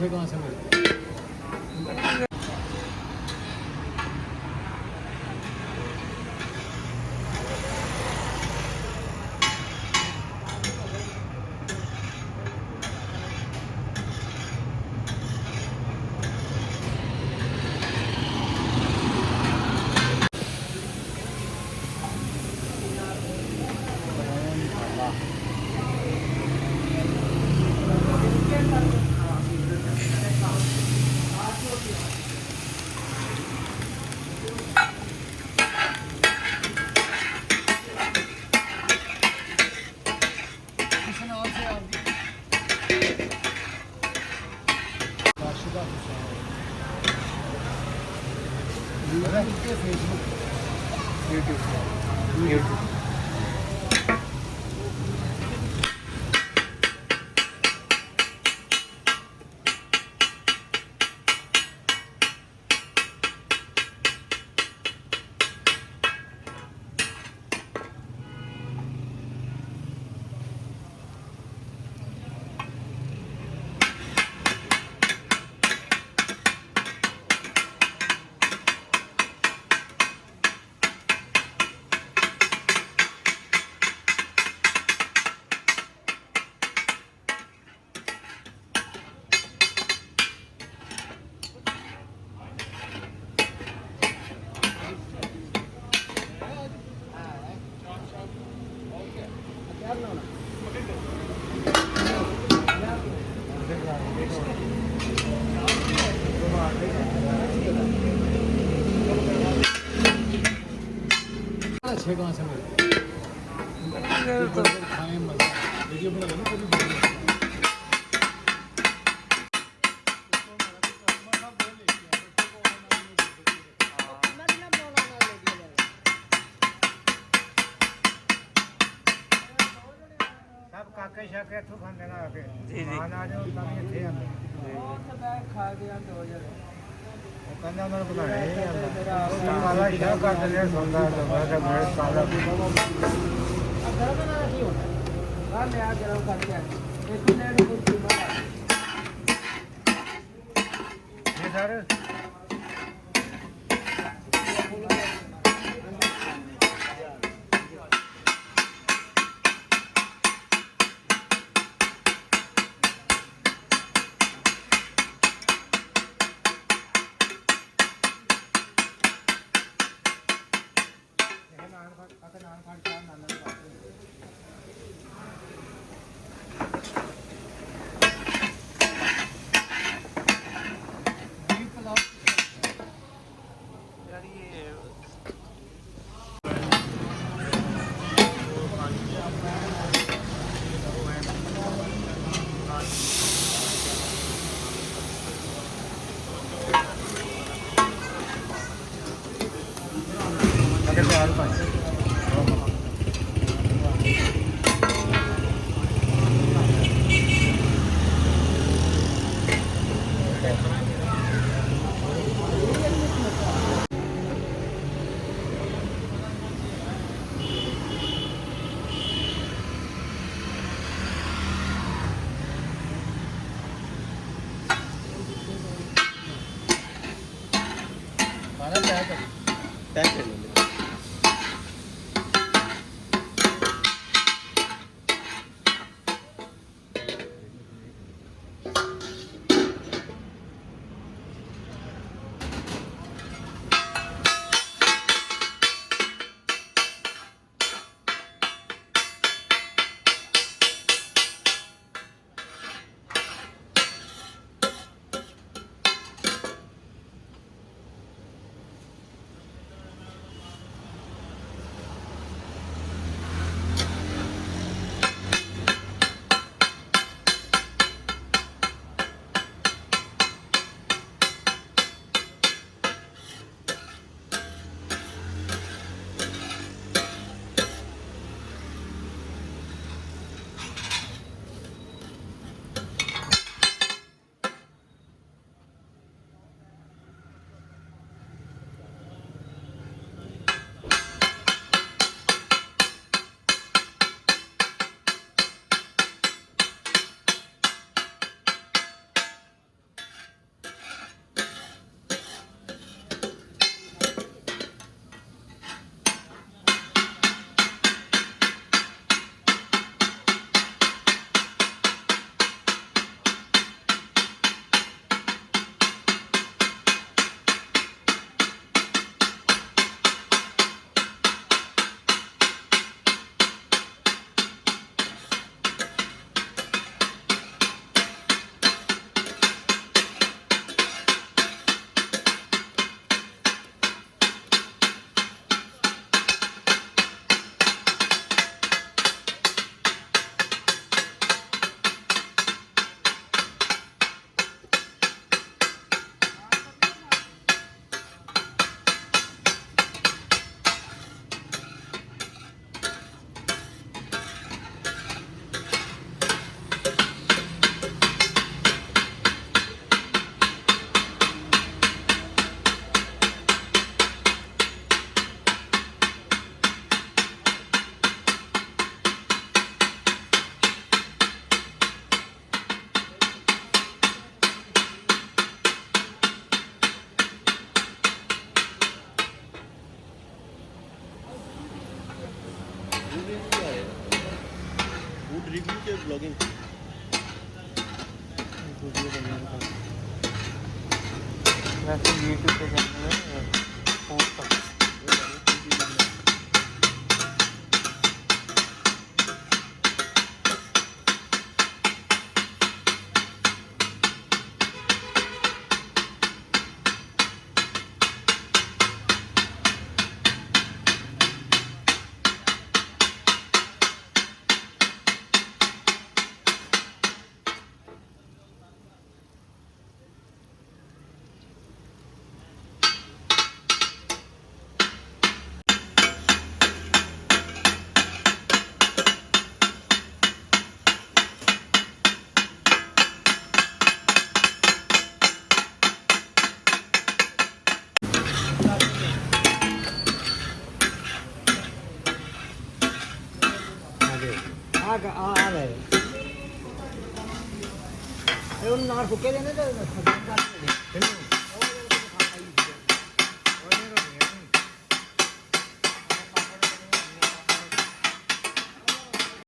अच्छे कहाँ से मिलते हैं? YouTube. अच्छे कहाँ से मिलते हैं? खाएं मजा वीडियो बना लेना कभी सब काके शाके तो खाने ना आके जी जी खाना जो तभी थे हम वो सब खा गया तो यार कंधा मेरे को नहीं है काला क्या कर दिया संदा तो मेरे मेरे काला अब घर में ना नहीं होता बाहर ले आ गरम करके एक प्लेट कुछ बाहर ये सर खाना क्या कर रिव्यू के ब्लॉगिंग वैसे यूट्यूब पे चैनल है पोस्ट आ रहे ये उन नार फुके देने तो